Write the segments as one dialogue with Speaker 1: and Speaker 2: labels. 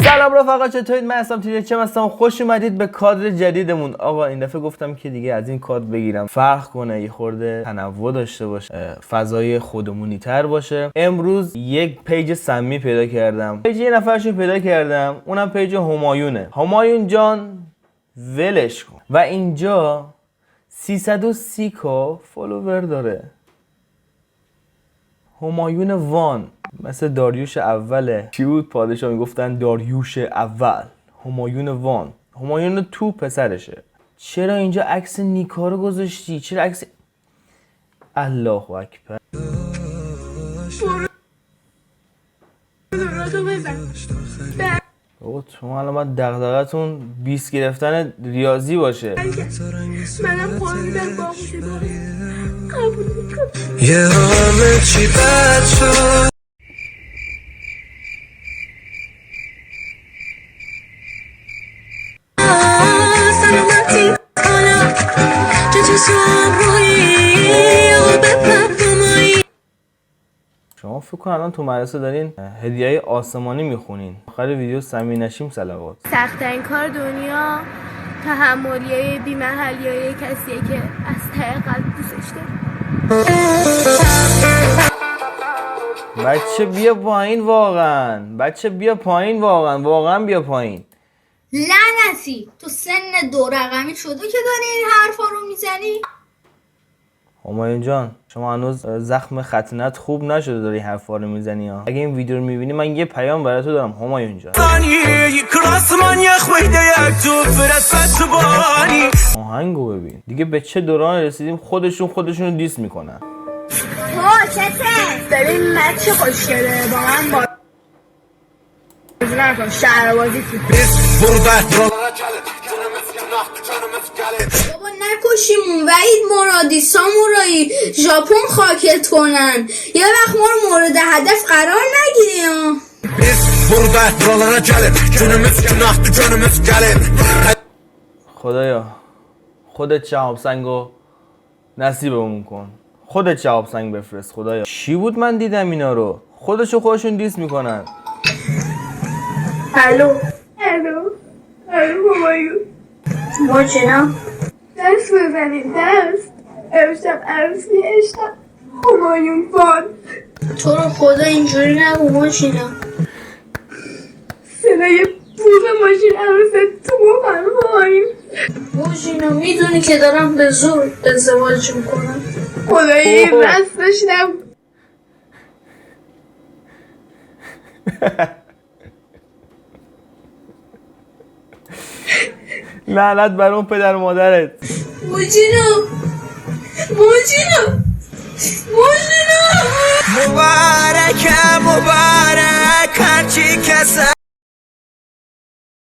Speaker 1: سلام رفقا، چطورید؟ من هستم تیرچم هستم. خوش اومدید به کادر جدیدمون. آقا این دفعه گفتم که دیگه از این کادر بگیرم فرق کنه، یه خورده تنوع داشته باشه، فضای خودمونی تر باشه. امروز یک پیج سمی پیدا کردم، پیج یه نفرشو پیدا کردم، اونم پیج همایونه. همایون جان ولش کن. و اینجا 330 کا فالوور داره. همایون وان، مثل داریوش اوله. چی بود پادشاه میگفتن؟ داریوش اول. همایون وان، همایون تو پسرشه. چرا اینجا عکس نیکا رو گذاشتی؟ چرا عکس الله اکبر؟ بابا شما الان باید دغدغه‌تون 20 گرفتن ریاضی باشه.
Speaker 2: منم خواهیدم باقوشه داره قبول میکنم.
Speaker 3: یه همه چی بد شد.
Speaker 2: سلامتی حالا چه صبرهایی و بفهمایی.
Speaker 1: شما فکر کن الان تو مدرسه دارین هدیه‌های آسمانی میخونین، آخر ویدیو سمی نشیم صلوات.
Speaker 2: سخت‌ترین کار دنیا تحملیه بی‌محلیه کسیه که از ته قلب دوستش داره.
Speaker 1: بچه بیا پایین، واقعا بچه بیا پایین، واقعا بیا پایین.
Speaker 4: لعنتی تو سن 2 رقمی شده که داری این حرفا رو میزنی؟
Speaker 1: همایون جان شما هنوز زخم ختنت خوب نشده داری حرفا رو میزنی ها. اگه این ویدیو رو میبینی من یه پیام برای تو دارم همایون جان. آهنگو ببین دیگه، به چه دوران رسیدیم خودشون دیس میکنن.
Speaker 4: چته؟
Speaker 2: ببین مچ خوشگله با من بازی نکن شهر بازی تو
Speaker 4: بابا نکشیمون وحید مرادی سامورایی ژاپن خاکت کنن، یه وقت ما رو مورد هدف قرار نگیری ها.
Speaker 1: خدایا خودت شهاب سنگو نصیبمون کن، خودت شهاب سنگ بفرست خدایا. چی بود من دیدم اینا رو خودشون دیس میکنن.
Speaker 2: الو همایون
Speaker 4: ما چنا؟
Speaker 2: دست بزنید دست. امشب عروسی عشقم همایون فان.
Speaker 4: تو رو خدا اینجوری نگو ماشینا.
Speaker 2: صدای بوغ ماشین عروست تو مخم همایون.
Speaker 4: ماشینا میدونی که دارم به زور ازدواج میکنم.
Speaker 2: خدایی راستش نبود.
Speaker 1: لعنت بر اون پدر مادرت.
Speaker 4: موجینو
Speaker 3: مبارک هرچی کس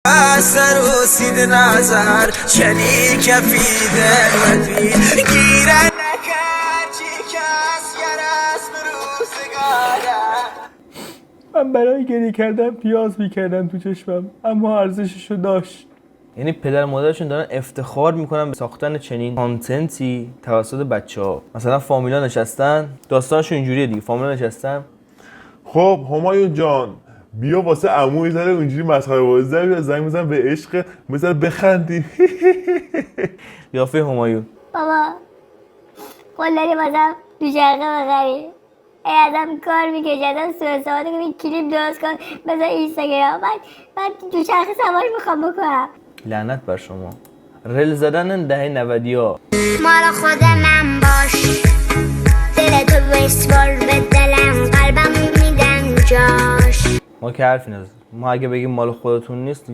Speaker 3: اثر و سید نظر چنی کفیده ودی گیرن نکر چی کس گرس بروزگاره.
Speaker 1: من برای گریه کردن پیاز میکردم تو چشمم، اما ارزششو داشت. یعنی پدر مادرشون دارن افتخار میکنن به ساختن چنین کانتنتی توسط بچه‌ها. مثلا فامیلا نشستن، داستانشون اینجوریه دیگه، فامیلا نشستن.
Speaker 5: خب همایون جان بیا واسه عمو یه ذره اونجوری مسخره بازی زنگ بزن به عشق، بذار بخندی.
Speaker 1: قیافه همایون.
Speaker 6: بابا قول داری بازم دوچرخه بخری؟ ای ازم کار میکشی، ازم سوء استفاده کنی، کلیپ درست کن بذار اینستاگرام. من دوچرخه سواری میخوام بکنم.
Speaker 1: لعنت بر شما، رل زدن دهه 90
Speaker 6: مال خود من باش، دلتو بسپار به دلم، قلبمو میدم جاش.
Speaker 1: ما که حرفی نزد، ما اگه بگیم مال خودتون نیست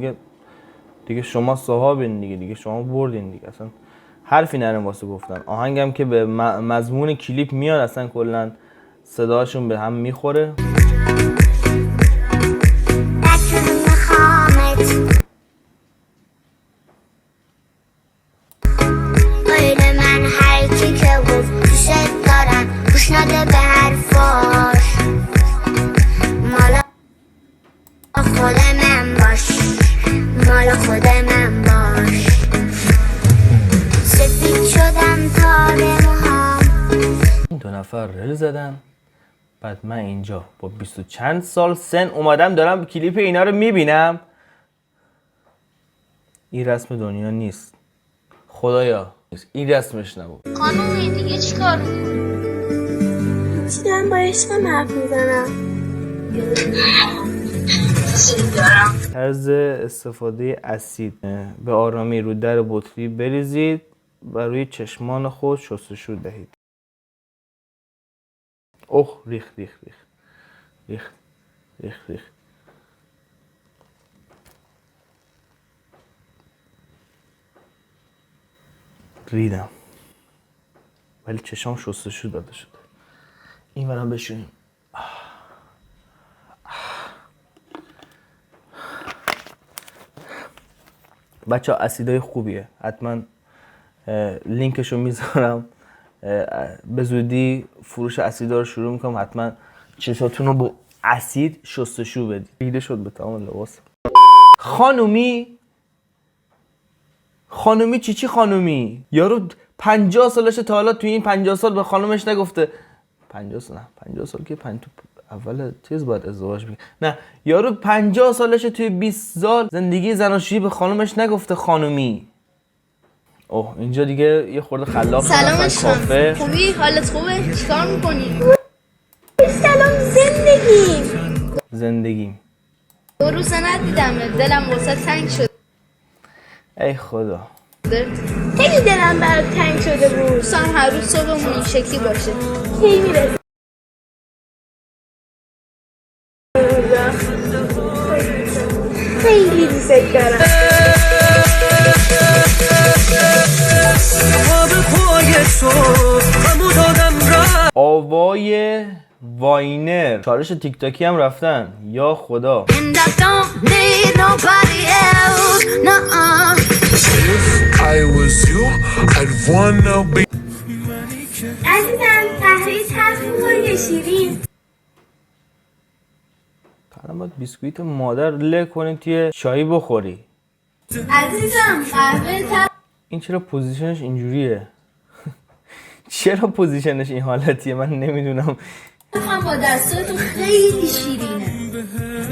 Speaker 1: دیگه شما صحابین دیگه شما بردین دیگه، اصلا حرفی نرم واسه گفتن. آهنگم که به مضمون کلیپ میاد اصلا کلا صداشون به هم میخوره.
Speaker 6: نده به حرفاش، مال خود من باش، مال خود من باش. سفید شدم تار موهام.
Speaker 1: این 2 نفر رل زدن، بعد من اینجا با 20 و چند سال سن اومدم دارم کلیپ اینا رو میبینم. این رسم دنیا نیست. خدایا این رسمش نبود.
Speaker 6: خانومی دیگه چیکار میکنی؟
Speaker 2: چی دارم با عشقم حرف میزنم؟
Speaker 1: طرز استفاده اسید به آرامی رو در بطری بریزید و روی چشمان خود شستشو دهید. اوه ریخت ریخت ریخت ریخت ریخت ریخت. ریدم ولی چشام شستشو داده شده. این برم بشونیم. بچه ها اسیدای خوبیه، حتما لینکشو میذارم. به زودی فروش اسیدا رو شروع میکنم، حتما چشاتون رو با اسید شستشو بدید. ریده شد به تمام لباس. خانومی چی خانومی؟ یارو 50 سالشه تا حالا توی این 50 سال به خانومش نگفته. 50 سال که اول چیز باید ازدواج بگه. نه یارو 50 سالشه توی 20 سال زندگی زناشویی به خانومش نگفته خانومی. اوه اینجا دیگه یه خورده خلاق شدن.
Speaker 4: سلام عشقم، خوبی؟ حالت خوبه؟ چیکار میکنی؟
Speaker 2: سلام
Speaker 1: زندگیم.
Speaker 4: 2 روز ندیدم، دلم واسه تنگ شد.
Speaker 1: ای خدا
Speaker 2: خیلی دلم برات تنگ شده بود.
Speaker 4: دوستم هر روز صبحمون این شکلی باشه.
Speaker 2: کی میرسه؟ خیلی دوست دارم.
Speaker 1: آوای واینر چالش تیک تاکی هم رفتن. یا خدا.
Speaker 2: عزیزم قهوه تلخ می‌خوری شیرین؟
Speaker 1: الان باید بیسکویت مادر له کنی توی چایی بخوری.
Speaker 2: عزیزم قهوه تلخ.
Speaker 1: این چرا پوزیشنش اینجوریه؟ چرا پوزیشنش این حالتیه؟ من نمیدونم.
Speaker 2: هم با دستاتو خیلی شیرینه.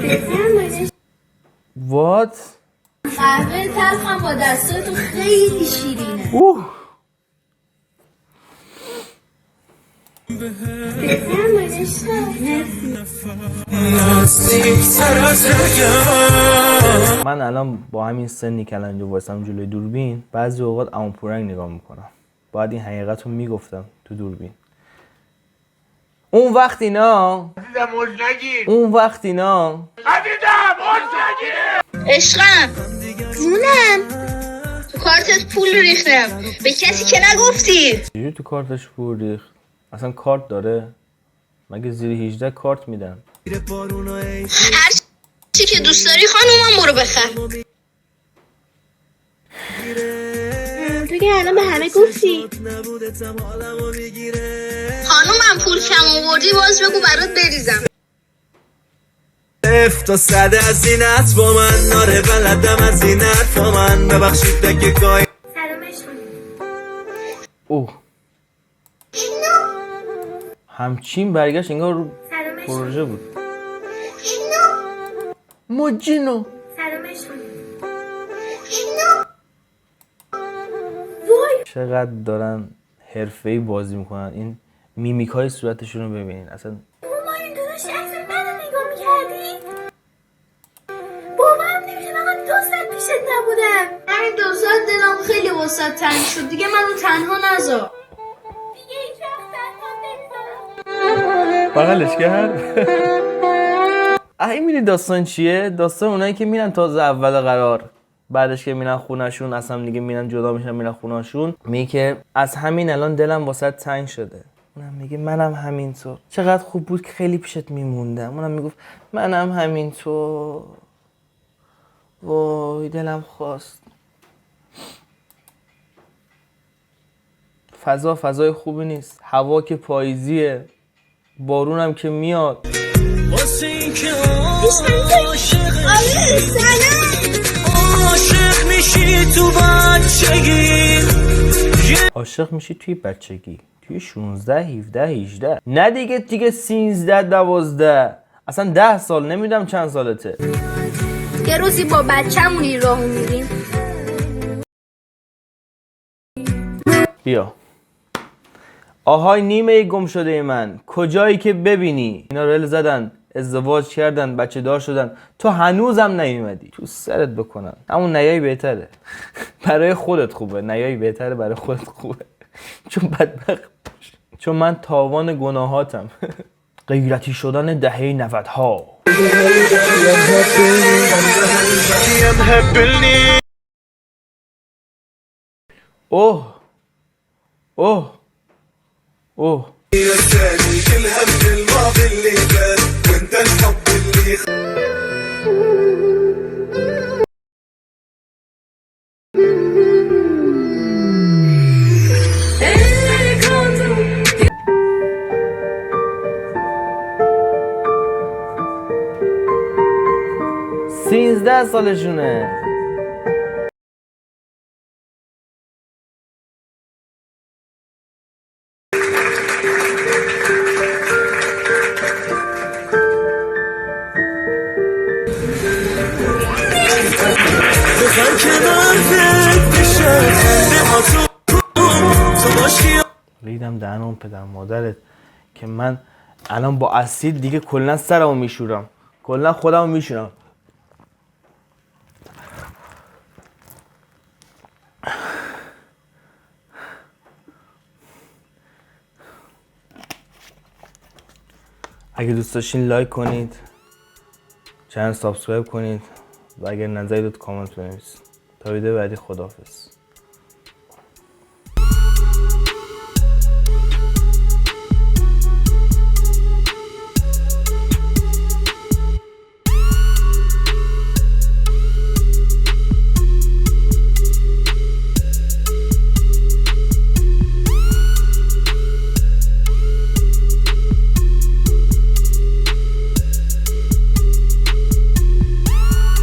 Speaker 2: بفرمایید.
Speaker 1: وات؟
Speaker 2: قهوه تلخ هم با دستاتو خیلی شیرینه. بفرمایید.
Speaker 1: من الان با همین سنی که الان اینجا وایسم جلوی دوربین بعضی اوقات عمو پورنگ نگاه میکنم. باید این حقیقت رو میگفتم تو دوربین. اون وقت اینا
Speaker 4: عشقم جونم، تو کارتت پول ریختم به کسی که نگفتی.
Speaker 1: چجوری تو کارتش پول ریخت؟ اصلا کارت داره؟ مگه زیر 18 کارت میدن؟
Speaker 4: هر چی که دوست داری خانومم برو بخر.
Speaker 2: تو که الان به همه گفتی.
Speaker 4: خانومم پول کم آوردی باز بگو برات بریزم.
Speaker 3: تا صد از اینت با من ناره بلدم از این حرفا من ببخشید که گاهی
Speaker 2: سلامش کنی.
Speaker 1: اوه همچین برگشت انگار رو
Speaker 2: سلامش
Speaker 1: پروژه بود. موجینو
Speaker 2: سلامش کنی.
Speaker 1: چقدر دارن حرفه‌ای بازی میکنن. این میمیک های صورتشون رو ببینین اصلا.
Speaker 2: مامان تو داشتی عکس منو نگاه میکردی؟ باورم نمیشه من 2 ساعت پیشت نبودم.
Speaker 4: همین 2 ساعت دلم خیلی واسه تنگ شد دیگه، منو تنها نذار.
Speaker 2: دیگه هیچ وقت تنها نمیذارم.
Speaker 1: بغلش کرد. این میدی داستان چیه؟ داستان اونایی که میرن تازه اول قرار، بعدش که میرن خونهشون اصلا دیگه میرن جدا میشن میرن خونهشون، میگه که از همین الان دلم واسه تنگ شده. اونم میگه منم همینطور. چقدر خوب بود که خیلی پیشت میموندم. اونم میگفت منم همینطور. وای دلم خواست. فضای خوبی نیست. هوا که پاییزیه، بارونم که میاد.
Speaker 3: واسه این که عاشق میشی تو بچگی،
Speaker 1: عاشق میشی توی بچگی، توی 16 17 18، نه دیگه 13 12، اصلا 10 سال، نمیدونم چند سالته.
Speaker 4: یه روزی با بچه‌مون این راهو میریم،
Speaker 1: بیا. آهای نیمه گم شده من، کجایی که ببینی اینا رل زدن، ازدواج کردن، بچه دار شدن، تو هنوزم نیومدی. تو سرت بکنن. همون نیایی بهتره. برای خودت خوبه. نیایی بهتره، برای خودت خوبه. چون بدبخت، چون من تاوان گناهاتم. غیرتی شدن دهه 90 ها. اوه اوه اوه
Speaker 3: كلها من الماضي اللي فات وانت الحب اللي
Speaker 1: سینزده سالشونه. ریدم دهنم پدر مادرت که من الان با اسید دیگه کلا سرمو میشورم، کلا خودمو میشورم. اگه دوست داشتین لایک کنید، چنل سابسکرایب کنید و اگر نظری داد کامنت بنویسید. تا ویدیو بعدی خداحافظ.